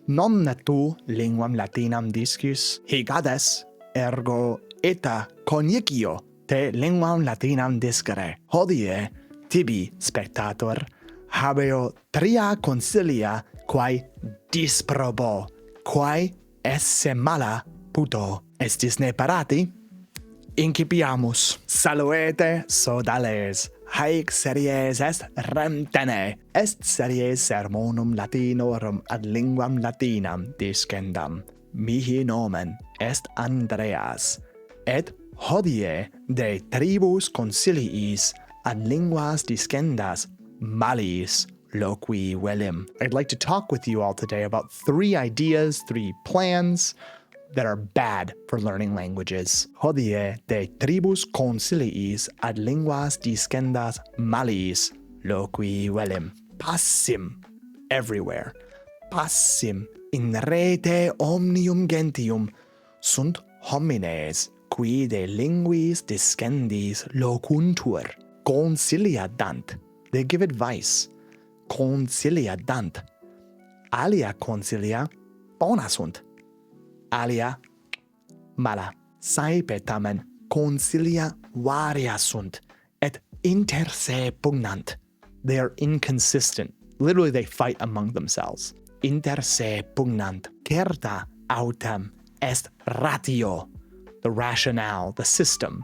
non tu linguam latinam discus, hic ades, ergo ita conicio te linguam latinam discere. Hodie, tibi, spectator, habeo tria consilia quae disprobo, quae esse mala puto. Estis ne parati? Incipiamus. Salvete, sodales. Haec series est Rem Tene. Est series sermonum latinorum ad linguam latinam discendam. Mihi nomen est Andreas. Et hodie de tribus conciliis ad linguas discendas malis loqui velim. I'd like to talk with you all today about 3 ideas, 3 plans that are bad for learning languages. Hodie de tribus conciliis ad linguas discendas malis loqui velim. Passim everywhere. Passim in rete omnium gentium sunt homines qui de linguis discendis locuntur. Conciliadant. They give advice. Conciliadant. Alia concilia bona sunt. Alia mala. Saepe tamen concilia varia sunt, et inter se pugnant. They are inconsistent. Literally, they fight among themselves. Inter se pugnant. Certa autem est ratio, the rationale, the system.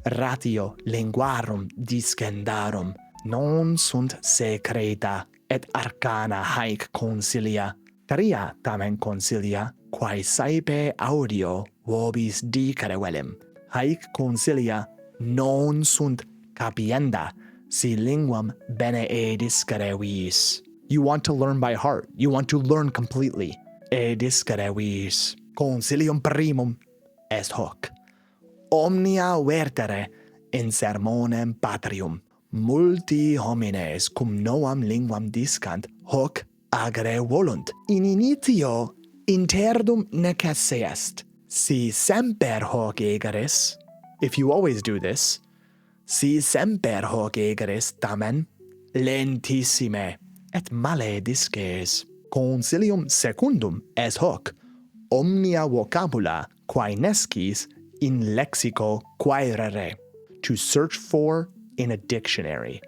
Ratio linguarum discendarum. Non sunt secreta, et arcana haec concilia. Tria tamen concilia, quae saepe audio vobis dicere velim. Haec concilia non sunt capienda, si linguam bene discere vis. You want to learn by heart. You want to learn completely. Discere vis. Concilium primum est hoc. Omnia vertere in sermonem patrium. Multi homines cum noam linguam discant hoc agere volunt. In initio interdum necesse est. Si semper hoc egeris, if you always do this, si semper hoc egeris tamen lentissime et male disces. Concilium secundum est hoc. Omnia vocabula quae nescis in lexico quaerere. To search for in a dictionary.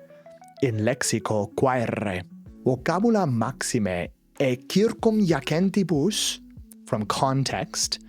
In lexico quaerere. Vocabula maxime e circum iacentibus, from context,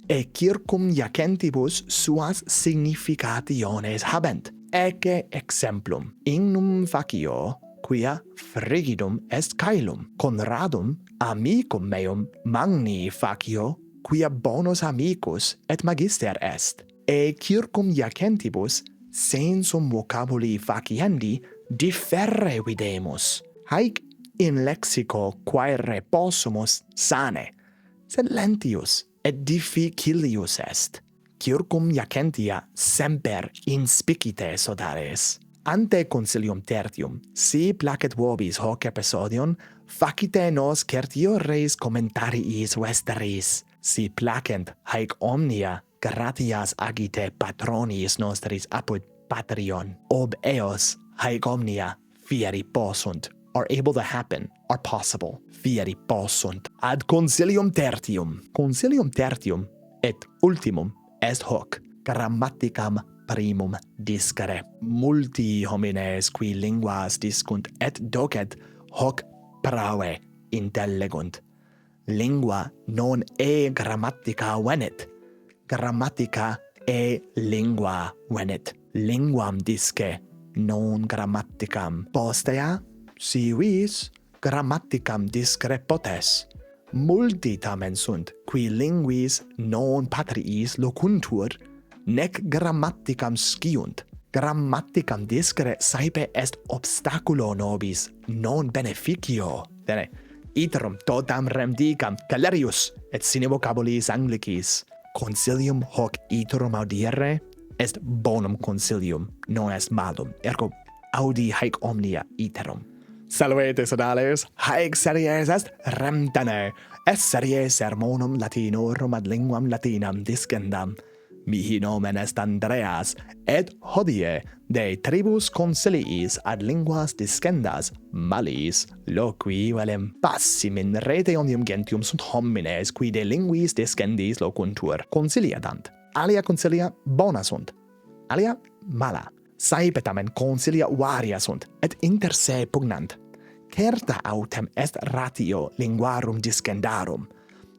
e circum iacentibus suas significationes habent. Ecce exemplum. Ignum facio, quia frigidum est caelum. Conradum, amicum meum, magni facio, quia bonus amicus et magister est. E circum iacentibus sensum vocabuli faciendi differre videmus. Haec in lexico quaere possumus sane, sed lentius et difficilius est. Circum iacentia semper inspicite sodales. Ante concilium tertium, si placet vobis hoc episodium, facite nos certiores commentariis vestris. Si placent haec omnia gratias agite patronis nostris apud Patreon, ob eos haec omnia fieri possunt, are able to happen, are possible, fieri possunt. Ad concilium tertium. Concilium tertium et ultimum est hoc. Grammaticam primum discere. Multi homines qui linguas discunt et docet hoc prave intellegunt. Lingua non e grammatica venet. Grammatica e lingua venet. Linguam disce, non grammaticam. Postea, si vis, grammaticam discere potes. Multi tamen sunt, qui linguis non patriis locuntur, nec grammaticam sciunt. Grammaticam discere saepe est obstaculo nobis, non beneficio. Tene, iterum totam rem dicam, Calerius, et sine vocabulis Anglicis. Concilium hoc iterum audire est bonum concilium, non est malum. Ergo, audi haec omnia iterum. Salvete, sodales, haec series est Rem Tene, est series sermonum latinorum ad linguam latinam discendam. Mihi nomen est Andreas, et hodie de tribus consiliis ad linguas discendas malis loqui velem passim in rete omnium gentium sunt homines qui de linguis discendis loquuntur conciliadant. Alia concilia bona sunt, alia mala. Saepe tamen concilia varia sunt, et inter se pugnant. Certa autem est ratio linguarum discendarum,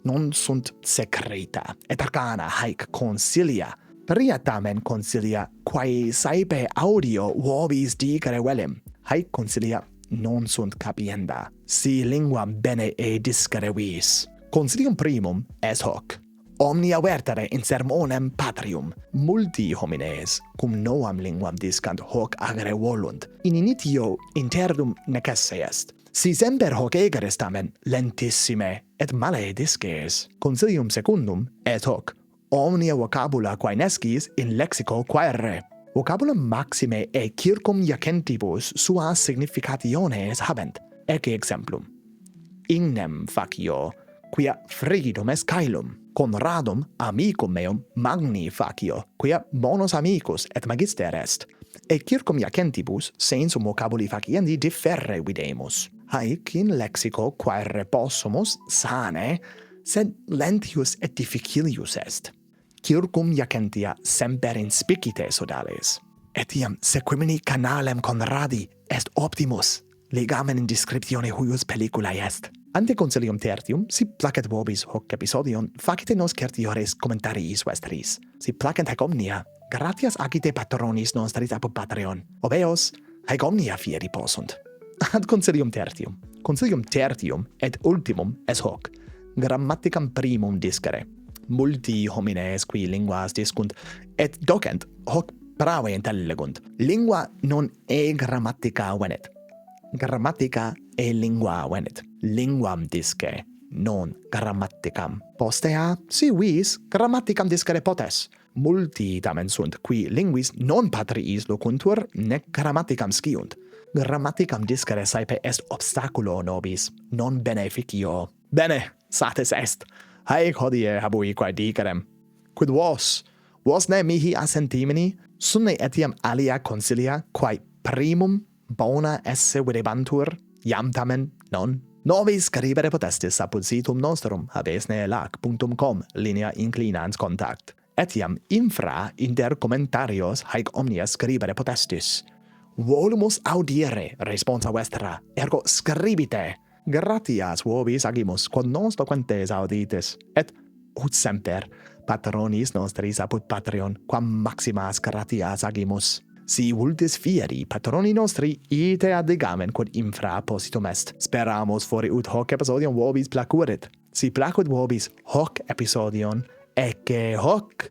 non sunt secreta, et arcana haec concilia. Pria tamen concilia, quae saepe audio vobis dicere velem, haec concilia non sunt capienda, si linguam bene discere vis. Concilium primum est hoc: omnia vertere in sermonem patrium, multi homines, cum noam linguam discant hoc agere volunt, in initio interdum necesse est. Si semper hoc egeres tamen lentissime et male disces. Concilium secundum est hoc: omnia vocabula quae nescis in lexico quaere. Vocabula maxime e circum iacentibus suas significationes habent. Ecce exemplum: ignem facio, quia frigidum est caelum. Conradum amicum meum magni facio, quia bonus amicus et magister est. Et circum iacentibus sensum vocabuli faciendi differre videmus. Haec in lexico quaere possumus sane, sed lentius et difficilius est. Circum iacentia semper inspicite sodales. Etiam sequemini canalem Conradi est optimus, legamen in descriptione huius pelliculae est. Ante concilium tertium, si placet vobis hoc episodion, facite nos certiores commentariis vestris. Si placent haec omnia, gratias agite patronis nostris apud Patreon. Obeos, haec omnia fieri possunt. Ad concilium tertium. Concilium tertium et ultimum est hoc: grammaticam primum discere. Multi homines qui linguas discunt, et docent hoc prave intellegunt. Lingua non e grammatica venet. Grammatica e lingua venet. Linguam disce, non grammaticam. Postea, si vis, grammaticam discere potes. Multi tamen sunt, qui linguis non patriis loquuntur, nec grammaticam sciunt. Grammaticam discere saepe est obstaculo nobis, non beneficio. Bene, satis est. Haec hodie habui quae dicerem. Quid vos? Vos ne mihi assentimini? Sunne etiam alia concilia, quae primum bona esse videbantur? Iam tamen non? Nobis scribere potestis apud situm nostrum, habesnelac.com, linea inclinans contact. Etiam infra inter commentarios haec omnia scribere potestis. Volumus audire responsa vestra, ergo scribite. Gratias vobis agimus, quod nos loquentes auditis. Et, ut semper, patronis nostris apud Patreon, quam maximas gratias agimus. Si vultis fieri patroni nostri, ite addigamen quod infra positum est. Speramus fori ut hoc episodium vobis placurit. Si placut vobis hoc episodion, ecce hoc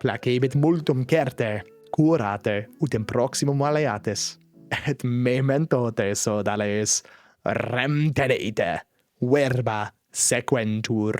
placebit multum certe. Curate, ut in proximum aleatis, et mementote sodales, Rem Tenē, verba sequentur.